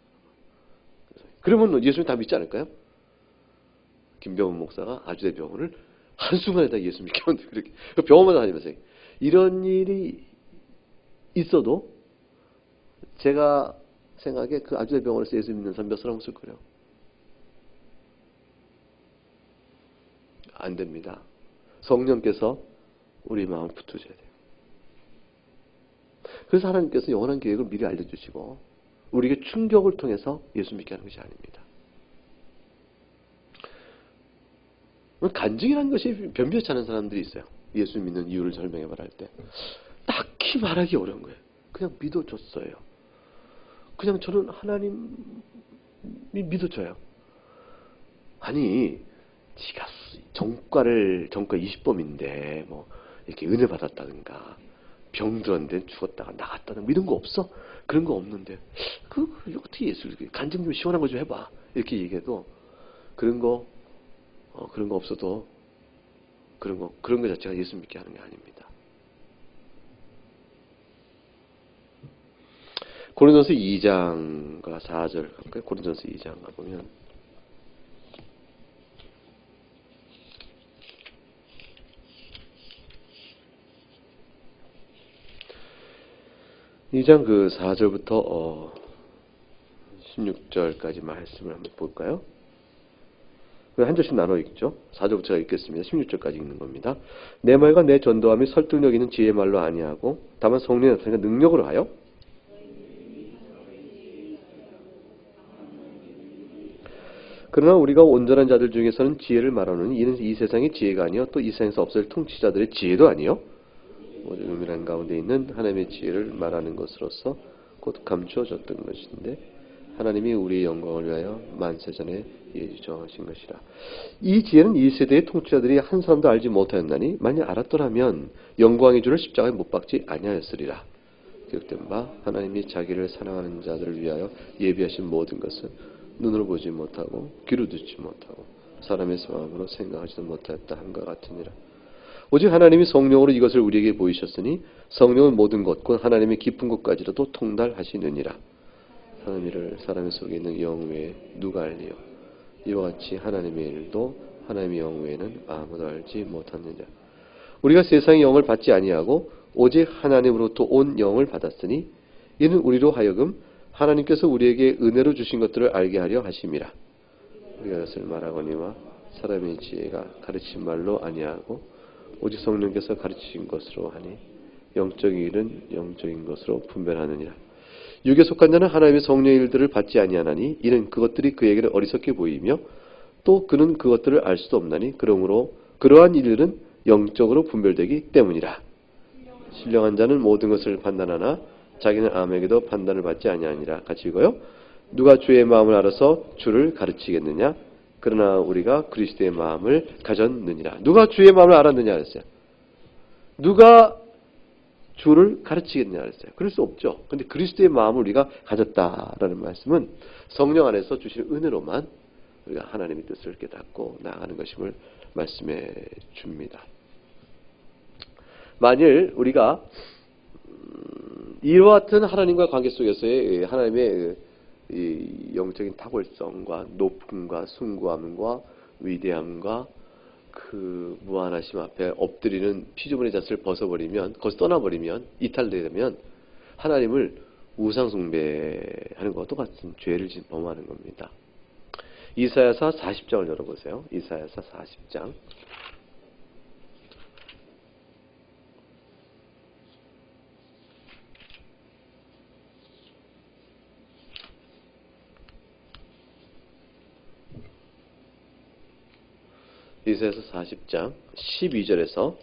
그러면 예수님 다 믿지 않을까요? 김병훈 목사가 아주대 병원을 한순간에 다 예수 믿게 만들고 그렇게 병원마다 다니면서 이런 일이 있어도 제가 생각에 그 아주대 병원에서 예수 믿는 사람 몇 사람 없을 거예요. 안 됩니다. 성령께서 우리 마음을 붙드셔야 돼요. 그래서 하나님께서 영원한 계획을 미리 알려주시고 우리에게 충격을 통해서 예수 믿게 하는 것이 아닙니다. 간증이라는 것이 변비치 않은 사람들이 있어요. 예수 믿는 이유를 설명해 말할 때 딱히 말하기 어려운 거예요. 그냥 믿어줬어요. 그냥 저는 하나님이 믿어줘요. 아니, 지가 전과 20범인데 뭐 이렇게 은혜 받았다든가 병 들었는데 죽었다가 나갔다든가 이런 거 없어? 그런 거 없는데 어떻게 예수를 간증 좀 시원한 거 좀 해봐 이렇게 얘기해도 그런 거 없어도 그런 거 자체가 예수 믿게 하는 게 아닙니다. 고린도서 2장과 4절 갈까요? 고린도서 2장 가보면 2장 4절부터 16절까지 말씀을 한번 볼까요? 한 절씩 나눠 읽죠. 4절부터 제가 읽겠습니다. 16절까지 읽는 겁니다. 내 말과 내 전도함이 설득력 있는 지혜의 말로 아니하고 다만 성령이 나타나니까 능력으로 하여 그러나 우리가 온전한 자들 중에서는 지혜를 말하노니 이는 이 세상의 지혜가 아니요 또 이 세상에서 없을 통치자들의 지혜도 아니요 오직 은밀한 가운데 있는 하나님의 지혜를 말하는 것으로서 곧 감추어졌던 것인데 하나님이 우리의 영광을 위하여 만세전에 이에 정하신 것이라. 이 지혜는 이 세대의 통치자들이 한 사람도 알지 못하였나니 만약 알았더라면 영광의 주를 십자가에 못 박지 아니하였으리라. 기록된 바 하나님이 자기를 사랑하는 자들을 위하여 예비하신 모든 것은 눈으로 보지 못하고 귀로 듣지 못하고 사람의 마음으로 생각하지도 못하였다 함과 같으니라. 오직 하나님이 성령으로 이것을 우리에게 보이셨으니 성령은 모든 것 곧 하나님의 깊은 것까지라도 통달하시느니라. 하나님을 사람 속에 있는 영 외에 누가 알리요? 이와 같이 하나님의 일도 하나님의 영 외에는 아무도 알지 못하느니라. 우리가 세상의 영을 받지 아니하고 오직 하나님으로부터 온 영을 받았으니 이는 우리로 하여금 하나님께서 우리에게 은혜로 주신 것들을 알게 하려 하심이라. 우리가 이것을 말하거니와 사람의 지혜가 가르친 말로 아니하고 오직 성령께서 가르치신 것으로 하니 영적인 일은 영적인 것으로 분별하느니라. 육에 속한 자는 하나님의 성령의 일들을 받지 아니하나니 이는 그것들이 그에게는 어리석게 보이며 또 그는 그것들을 알 수도 없나니 그러므로 그러한 일들은 영적으로 분별되기 때문이라. 신령한 자는 모든 것을 판단하나 자기는 아무에게도 판단을 받지 아니하니라. 같이 읽어요. 누가 주의 마음을 알아서 주를 가르치겠느냐? 그러나 우리가 그리스도의 마음을 가졌느니라. 누가 주의 마음을 알았느냐 그랬어요. 누가 주를 가르치겠느냐 그랬어요. 그럴 수 없죠. 그런데 그리스도의 마음을 우리가 가졌다라는 말씀은 성령 안에서 주시는 은혜로만 우리가 하나님의 뜻을 깨닫고 나아가는 것임을 말씀해 줍니다. 만일 우리가 이와 같은 하나님과 관계 속에서의 하나님의 이 영적인 탁월성과 높음과 숭고함과 위대함과 그 무한하심 앞에 엎드리는 피조물의 자세를 벗어버리면 거기서 떠나버리면 이탈되면 하나님을 우상 숭배하는 것과 똑같은 죄를 범하는 겁니다. 이사야서 40장을 열어보세요. 이사야서 40장. 이사야서 40장 12절에서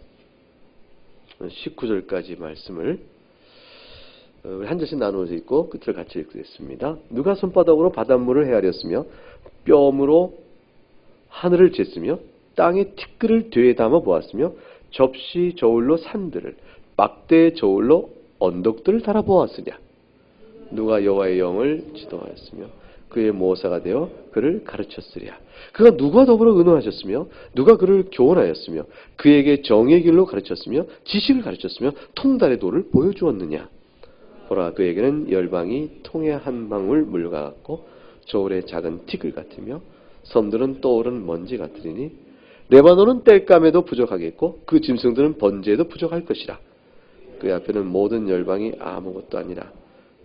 19절까지 말씀을 한 절씩 나누어져 있고 끝을 같이 읽겠습니다. 누가 손바닥으로 바닷물을 헤아렸으며 뼘으로 하늘을 쟀으며 땅의 티끌을 되에 담아 보았으며 접시 저울로 산들을 막대 저울로 언덕들을 달아 보았으냐. 누가 여호와의 영을 지도하였으며 그의 모사가 되어 그를 가르쳤으랴. 그가 누가 더불어 의논하셨으며 누가 그를 교훈하였으며 그에게 정의 길로 가르쳤으며 지식을 가르쳤으며 통달의 도를 보여주었느냐. 보라 그에게는 열방이 통에 한 방울 물과 같고 저울의 작은 티끌 같으며 섬들은 떠오른 먼지 같으리니 레바논은 땔감에도 부족하겠고 그 짐승들은 번제에도 부족할 것이라. 그의 앞에는 모든 열방이 아무것도 아니라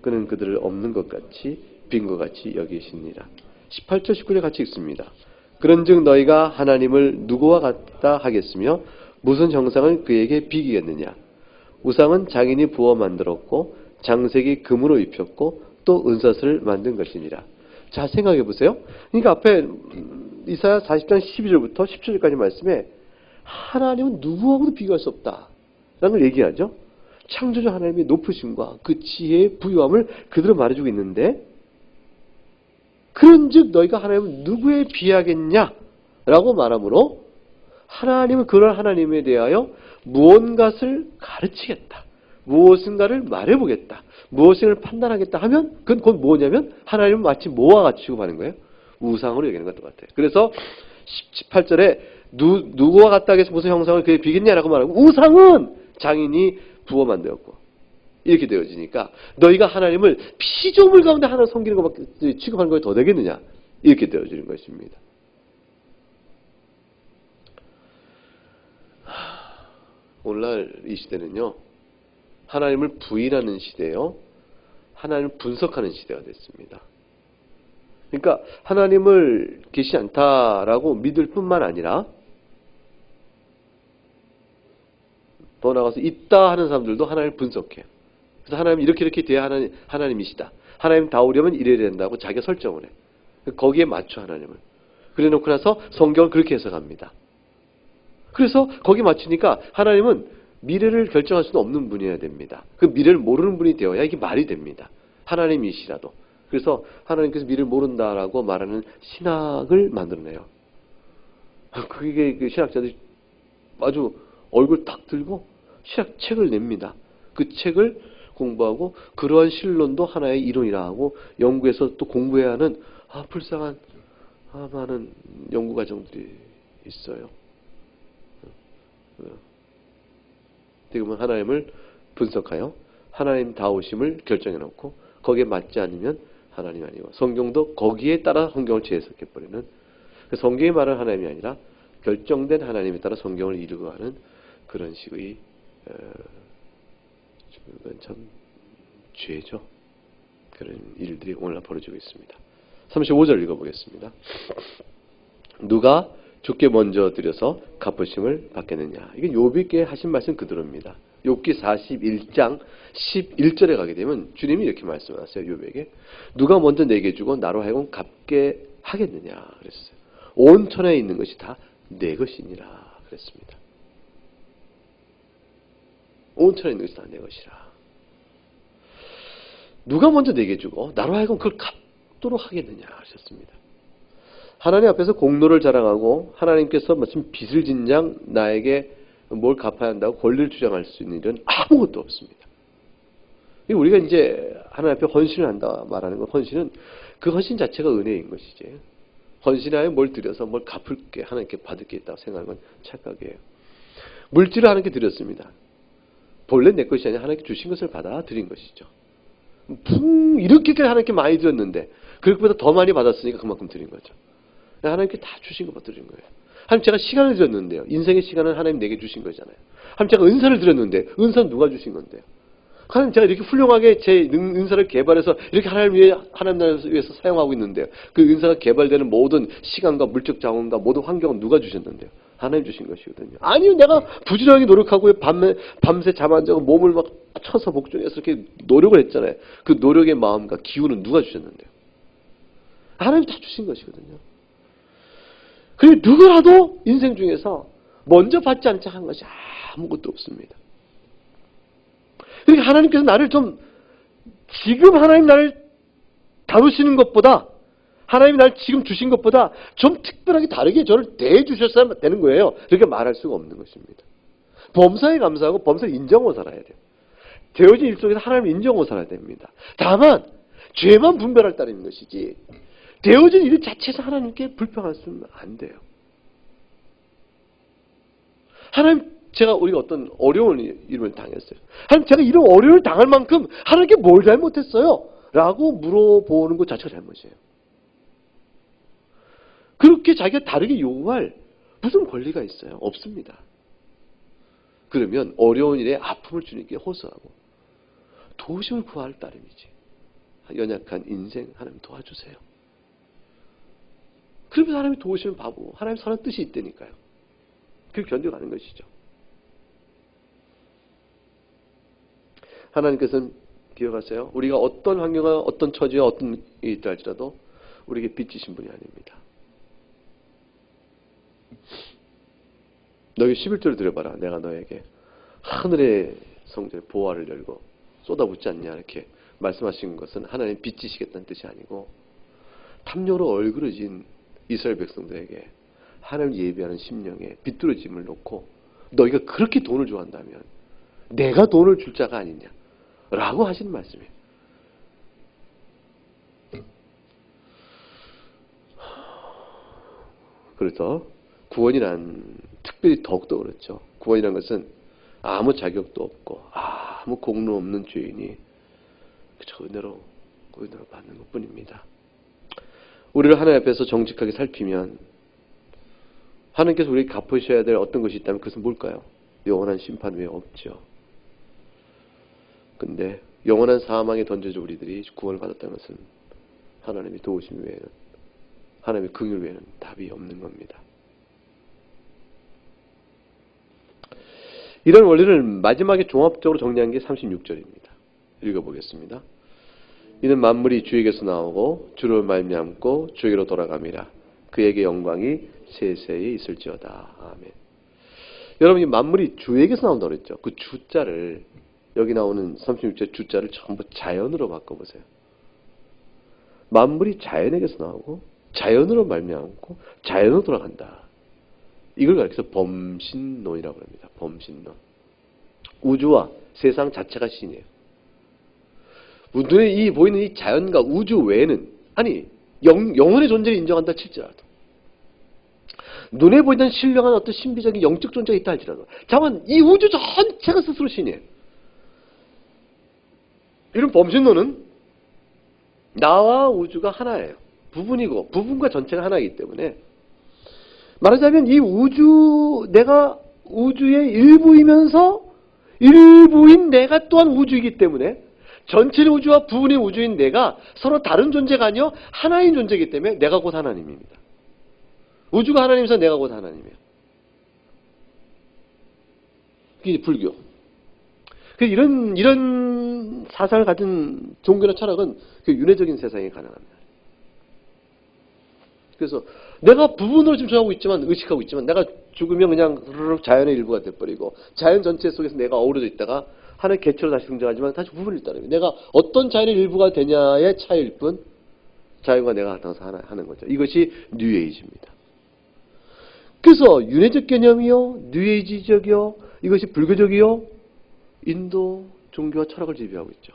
그는 그들을 없는 것 같이 빈 것 같이 여기시니라. 18절 19절 같이 읽습니다. 그런즉 너희가 하나님을 누구와 같다 하겠으며 무슨 형상을 그에게 비기겠느냐. 우상은 장인이 부어 만들었고 장색이 금으로 입혔고 또 은사슬을 만든 것이니라. 자, 생각해 보세요. 그러니까 앞에 이사야 40장 12절부터 17절까지 말씀에 하나님은 누구하고도 비교할 수 없다 라는 걸 얘기하죠. 창조주 하나님의 높으심과 그 지혜의 부유함을 그대로 말해주고 있는데, 그런즉 너희가 하나님은 누구에 비하겠냐 라고 말하므로 하나님은 그런 하나님에 대하여 무언가를 가르치겠다, 무엇인가를 말해보겠다, 무엇을 판단하겠다 하면 그건 곧 뭐냐면 하나님은 마치 뭐와 같이 취급하는 거예요? 우상으로 여기는 것 같아요. 그래서 18절에 누구와 같다 해서 무슨 형상을 그에 비겠냐라고 말하고, 우상은 장인이 부어 만들었고 이렇게 되어지니까 너희가 하나님을 피조물 가운데 하나 섬기는 것밖에 취급하는 것이 더 되겠느냐, 이렇게 되어지는 것입니다. 오늘날 이 시대는요, 하나님을 부인하는 시대예요. 하나님을 분석하는 시대가 됐습니다. 그러니까 하나님을 계시지 않다라고 믿을 뿐만 아니라 더 나아가서 있다 하는 사람들도 하나님을 분석해요. 그래서 하나님 이렇게 돼야 하나님이시다, 하나님 다우려면 이래야 된다고 자기가 설정을 해. 거기에 맞춰 하나님을. 그래 놓고 나서 성경을 그렇게 해석합니다. 그래서 거기에 맞추니까 하나님은 미래를 결정할 수는 없는 분이어야 됩니다. 그 미래를 모르는 분이 되어야 이게 말이 됩니다. 하나님이시라도. 그래서 하나님께서 미래를 모른다라고 말하는 신학을 만들어내요. 그게 그 신학자들이 아주 얼굴 탁 들고 신학책을 냅니다. 그 책을 공부하고 그러한 신론도 하나의 이론이라 하고 연구해서 또 공부해야 하는 불쌍한 많은 연구 과정들이 있어요. 지금은 하나님을 분석하여 하나님 다우심을 결정해 놓고 거기에 맞지 않으면 하나님 아니고, 성경도 거기에 따라 성경을 재해석해버리는, 성경이 말하는 하나님이 아니라 결정된 하나님에 따라 성경을 이루어가는 그런 식의 이건 참 죄죠. 그런 일들이 오늘날 벌어지고 있습니다. 35절 읽어보겠습니다. 누가 주께 먼저 드려서 갚으심을 받겠느냐. 이게 욥기에 하신 말씀 그대로입니다. 욥기 41장 11절에 가게 되면 주님이 이렇게 말씀하세요. 욥에게 누가 먼저 내게 주고 나로 하여금 갚게 하겠느냐 그랬어요. 온 천하에 있는 것이 다 내 것이니라 그랬습니다. 온 천하에 있는 것이 다 내 것이라. 누가 먼저 내게 주고 나로 하여금 그걸 갚도록 하겠느냐 하셨습니다. 하나님 앞에서 공로를 자랑하고 하나님께서 마침 빚을 진 양 나에게 뭘 갚아야 한다고 권리를 주장할 수 있는 일은 아무것도 없습니다. 우리가 이제 하나님 앞에 헌신을 한다 말하는 건, 헌신은 그 헌신 자체가 은혜인 것이지, 헌신하여 뭘 드려서 뭘 갚을게, 하나님께 받을 게 있다고 생각하는 건 착각이에요. 물질을 하나님께 드렸습니다. 본래 내 것이 아니라 하나님께 주신 것을 받아 드린 것이죠. 이렇게까지 하나님께 많이 드렸는데 그것보다 더 많이 받았으니까 그만큼 드린 거죠. 하나님께 다 주신 것만 드린 거예요. 하나님, 제가 시간을 드렸는데요. 인생의 시간은 하나님 내게 주신 거잖아요. 하나님, 제가 은사를 드렸는데 은사는 누가 주신 건데요. 하나님, 제가 이렇게 훌륭하게 제 은사를 개발해서 이렇게 하나님 나라를 위해서 사용하고 있는데요. 그 은사가 개발되는 모든 시간과 물적 자원과 모든 환경은 누가 주셨는데요. 하나님 주신 것이거든요. 아니요, 내가 부지런하게 노력하고 밤새 잠 안 자고 몸을 막 쳐서 복종해서 이렇게 노력을 했잖아요. 그 노력의 마음과 기운은 누가 주셨는데요. 하나님이 다 주신 것이거든요. 그리고 누구라도 인생 중에서 먼저 받지 않자 한 것이 아무것도 없습니다. 그러니까 하나님께서 나를 좀, 지금 하나님 나를 다루시는 것보다, 하나님이 나를 지금 주신 것보다 좀 특별하게 다르게 저를 대해주셨어야 되는 거예요. 그렇게 말할 수가 없는 것입니다. 범사에 감사하고 범사를 인정하고 살아야 돼요. 되어진 일 속에서 하나님을 인정하고 살아야 됩니다. 다만 죄만 분별할 따르는 것이지 되어진 일 자체에서 하나님께 불평할 수는 안 돼요. 하나님, 우리가 어떤 어려운 일을 당했어요. 하나님, 제가 이런 어려움을 당할 만큼 하나님께 뭘 잘못했어요? 라고 물어보는 것 자체가 잘못이에요. 그렇게 자기가 다르게 요구할 무슨 권리가 있어요? 없습니다. 그러면 어려운 일에 아픔을 주님께 호소하고 도우심을 구할 따름이지. 연약한 인생 하나님 도와주세요. 그러면서 하나님이 도우심을 받고 하나님 선한 뜻이 있다니까요. 그걸 견뎌가는 것이죠. 하나님께서는 기억하세요. 우리가 어떤 환경과 어떤 처지와 어떤 일이 있다 할지라도 우리에게 빚지신 분이 아닙니다. 너희 11조를 드려봐라. 내가 너에게 하늘의 성전의 보화를 열고 쏟아붓지 않냐 이렇게 말씀하신 것은 하나님 빚지시겠다는 뜻이 아니고 탐욕으로 얼그러진 이스라엘 백성들에게 하나님 예비하는 심령에 비뚤어짐을 놓고 너희가 그렇게 돈을 좋아한다면 내가 돈을 줄 자가 아니냐 라고 하시는 말씀이에요. 그래서 구원이란 특별히 더욱더 그렇죠. 구원이란 것은 아무 자격도 없고 아무 공로 없는 죄인이 그저 은혜로 받는 것뿐입니다. 우리를 하나님 앞에서 정직하게 살피면 하나님께서 우리에게 갚으셔야 될 어떤 것이 있다면 그것은 뭘까요? 영원한 심판 외에 없죠. 근데 영원한 사망에 던져져 우리들이 구원을 받았다는 것은 하나님의 도우심 외에는, 하나님의 긍휼 외에는 답이 없는 겁니다. 이런 원리를 마지막에 종합적으로 정리한 게 36절입니다. 읽어보겠습니다. 이는 만물이 주에게서 나오고 주를 말미암고 주에게로 돌아갑니다. 그에게 영광이 세세히 있을지어다. 아멘. 여러분, 이 만물이 주에게서 나온다고 그랬죠. 그 주자를, 여기 나오는 36절 주자를 전부 자연으로 바꿔보세요. 만물이 자연에게서 나오고 자연으로 말미암고 자연으로 돌아간다. 이걸 가리켜서 범신론이라고 합니다. 범신론. 우주와 세상 자체가 신이에요. 눈에 이 보이는 이 자연과 우주 외에는, 아니 영혼의 존재를 인정한다 칠지라도, 눈에 보이는 신령한 어떤 신비적인 영적 존재가 있다 할지라도, 자만 이 우주 전체가 스스로 신이에요. 이런 범신론은 나와 우주가 하나예요. 부분이고 부분과 전체가 하나이기 때문에, 말하자면 이 우주, 내가 우주의 일부이면서 일부인 내가 또한 우주이기 때문에 전체의 우주와 부분의 우주인 내가 서로 다른 존재가 아니요 하나인 존재이기 때문에 내가 곧 하나님입니다. 우주가 하나님이면서 내가 곧 하나님이에요. 그게 불교. 이런 사상을 가진 종교나 철학은 그 윤회적인 세상에 가능합니다. 그래서 내가 부분으로 지금 정하고 있지만, 의식하고 있지만, 내가 죽으면 그냥 흐르륵 자연의 일부가 돼버리고 자연 전체 속에서 내가 어우러져 있다가 하나의 개체로 다시 등장하지만 다시 부분일 따름이에요. 내가 어떤 자연의 일부가 되냐의 차이일 뿐 자연과 내가 나타나서 하나 하는 거죠. 이것이 뉴에이지입니다. 그래서 윤회적 개념이요, 뉴에이지적이요, 이것이 불교적이요, 인도 종교와 철학을 지배하고 있죠.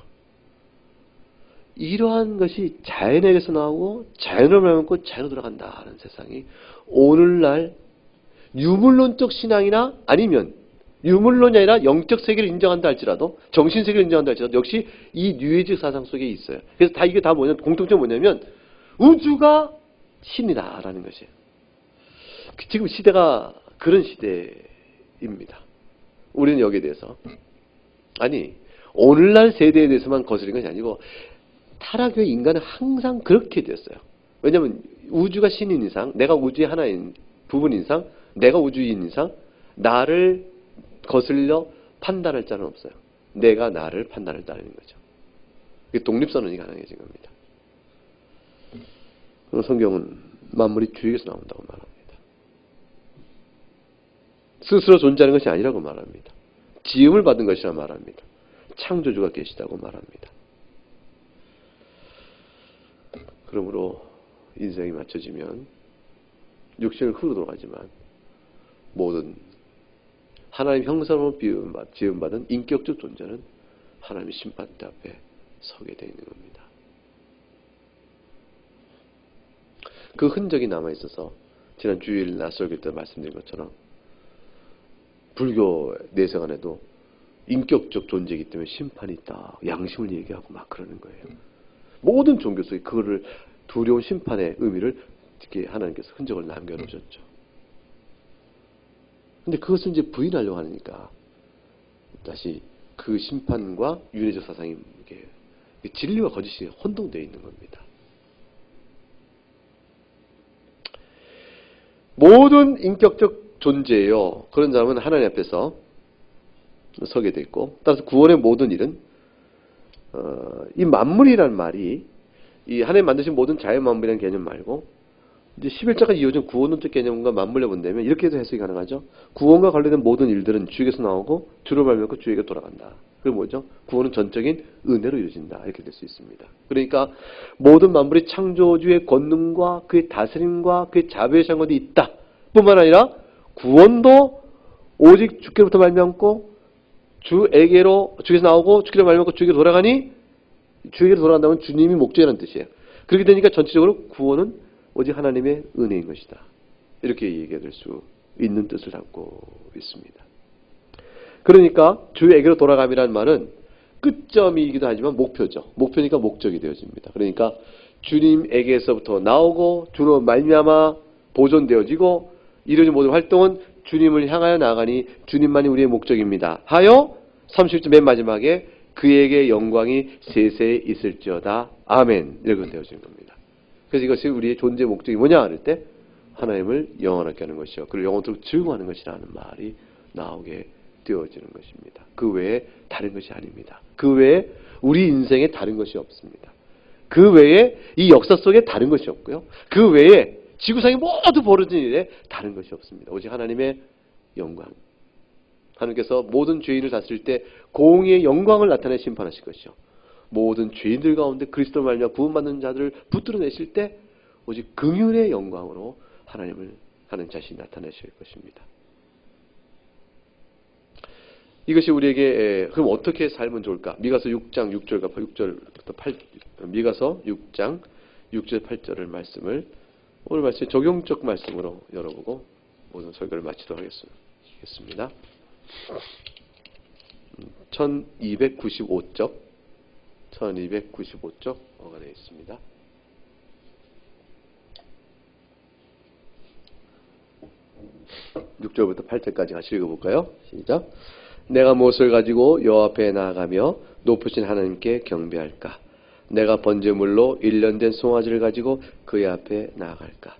이러한 것이 자연에게서 나오고 자연으로 말미암고 자연으로 들어간다 하는 세상이 오늘날 유물론적 신앙이나 아니면 유물론이 아니라 영적 세계를 인정한다 할지라도, 정신 세계를 인정한다 할지라도 역시 이 뉴에이지 사상 속에 있어요. 그래서 이게 다 뭐냐면, 공통점이 뭐냐면 우주가 신이다라는 것이에요. 지금 시대가 그런 시대입니다. 우리는 여기에 대해서, 아니 오늘날 세대에 대해서만 거스린 것이 아니고 타락의 인간은 항상 그렇게 됐어요. 왜냐하면 우주가 신인 이상, 내가 우주의 하나인 부분인 이상, 내가 우주인 이상 나를 거슬려 판단할 자는 없어요. 내가 나를 판단할 따르는 거죠. 독립선언이 가능해진 겁니다. 성경은 만물이 주에게서 나온다고 말합니다. 스스로 존재하는 것이 아니라고 말합니다. 지음을 받은 것이라 말합니다. 창조주가 계시다고 말합니다. 그러므로 인생이 맞춰지면 육신을 흙으로 돌아가지만 모든 하나님 형상으로 지음받은 인격적 존재는 하나님의 심판대 앞에 서게 되어 있는 겁니다. 그 흔적이 남아있어서 지난 주일 낯설길 때 말씀드린 것처럼 불교 내세관 안에도 인격적 존재이기 때문에 심판이 있다, 양심을 얘기하고 막 그러는 거예요. 모든 종교 속에 그거를 두려운 심판의 의미를 이렇게 하나님께서 흔적을 남겨놓으셨죠. 근데 그것을 이제 부인하려고 하니까 다시 그 심판과 윤회적 사상이 이게 진리와 거짓이 혼동되어 있는 겁니다. 모든 인격적 존재예요. 그런 사람은 하나님 앞에서 서게 돼 있고, 따라서 구원의 모든 일은 이 만물이라는 말이 이 하나님 만드신 모든 자연 만물이라는 개념 말고 이제 11장까지 이어진 구원론적 개념과 맞물려 본다면 이렇게도 해석이 가능하죠. 구원과 관련된 모든 일들은 주에게서 나오고 주로 발명하고 주에게 돌아간다. 그리고 뭐죠? 구원은 전적인 은혜로 이루어진다. 이렇게 될 수 있습니다. 그러니까 모든 만물이 창조주의 권능과 그의 다스림과 그의 자비의 상관이 있다. 뿐만 아니라 구원도 오직 주께로부터 말미암고 주에게로 주에서 나오고 주께로 말미암고 주에게 돌아가니 주에게로 돌아간다면 주님이 목적이라는 뜻이에요. 그렇게 되니까 전체적으로 구원은 오직 하나님의 은혜인 것이다. 이렇게 얘기할 수 있는 뜻을 담고 있습니다. 그러니까 주에게로 돌아감이라는 말은 끝점이기도 하지만 목표죠. 목표니까 목적이 되어집니다. 그러니까 주님에게서부터 나오고 주로 말미암아 보존되어지고 이루어진 모든 활동은 주님을 향하여 나아가니 주님만이 우리의 목적입니다. 하여 30절 맨 마지막에 그에게 영광이 세세에 있을지어다. 아멘. 이렇게 되어지는 겁니다. 그래서 이것이 우리의 존재 목적이 뭐냐 할 때 하나님을 영원하게 하는 것이요. 그리고 영원토록 즐거워하는 것이라는 말이 나오게 되어지는 것입니다. 그 외에 다른 것이 아닙니다. 그 외에 우리 인생에 다른 것이 없습니다. 그 외에 이 역사 속에 다른 것이 없고요. 그 외에 지구상에 모두 벌어진 일에 다른 것이 없습니다. 오직 하나님의 영광. 하나님께서 모든 죄인을 다스릴 때 공의의 영광을 나타내 심판하실 것이요. 모든 죄인들 가운데 그리스도로 말미암아 구원받는 자들을 붙들어내실 때 오직 긍휼의 영광으로 하나님 자신이 나타내실 것입니다. 이것이 우리에게 그럼 어떻게 살면 좋을까? 미가서 6장 6절과 6절부터 8 미가서 6장 6절 8절을 말씀을 오늘 말씀 적용적 말씀으로 열어보고 모든 설교를 마치도록 하겠습니다. 1295쪽 1295쪽가 되어 있습니다. (6절부터) (8절까지) 같이 읽어볼까요? 시작. 내가 무엇을 가지고 여호와 앞에 나아가며 높으신 하나님께 경배할까? 내가 번제물로 1년 된 송아지를 가지고 그의 앞에 나아갈까?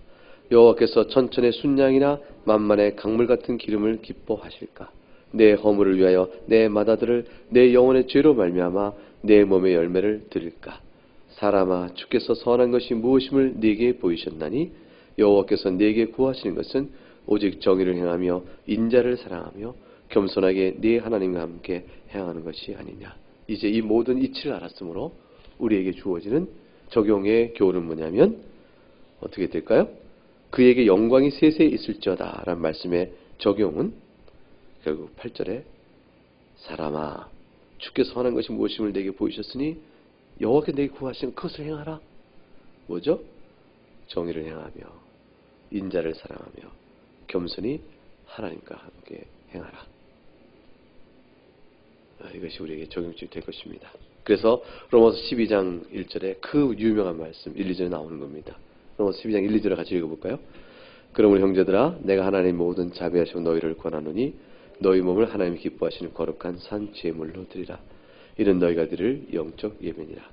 여호와께서 천천의 순양이나 만만의 강물 같은 기름을 기뻐하실까? 내 허물을 위하여 내 맏아들을 내 영혼의 죄로 말미암아 내 몸의 열매를 드릴까? 사람아, 주께서 선한 것이 무엇임을 네게 보이셨나니 여호와께서 네게 구하시는 것은 오직 정의를 행하며 인자를 사랑하며 겸손하게 네 하나님과 함께 행하는 것이 아니냐. 이제 이 모든 이치를 알았으므로 우리에게 주어지는 적용의 교훈은 뭐냐면 어떻게 될까요? 그에게 영광이 세세에 있을지어다 라는 말씀의 적용은 결국 8절에 사람아, 주께서 선한 것이 무엇임을 내게 보이셨으니 여호와께 내게 구하시는 그것을 행하라. 뭐죠? 정의를 행하며 인자를 사랑하며 겸손히 하나님과 함께 행하라. 이것이 우리에게 적용점이 될 것입니다. 그래서 로마서 12장 1절에 그 유명한 말씀 1, 2절에 나오는 겁니다. 로마서 12장 1, 2절을 같이 읽어볼까요? 그러므로 형제들아, 내가 하나님 모든 자비하시고 너희를 권하노니 너희 몸을 하나님이 기뻐하시는 거룩한 산 제물로 드리라. 이는 너희가 드릴 영적 예배니라.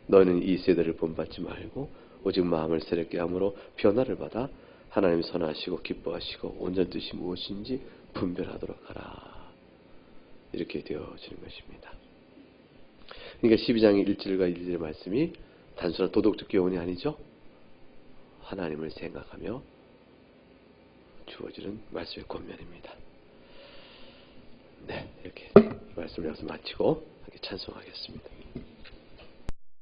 너희는 이 세대를 본받지 말고 오직 마음을 새롭게 함으로 변화를 받아 하나님 선하시고 기뻐하시고 온전한 뜻이 무엇인지 분별하도록 하라. 이렇게 되어지는 것입니다. 그러니까 12장의 1절과 2절의 말씀이 단순한 도덕적 교훈이 아니죠. 하나님을 생각하며 주어지는 말씀의 권면입니다. 네, 이렇게 말씀을 여기서 마치고 찬송하겠습니다.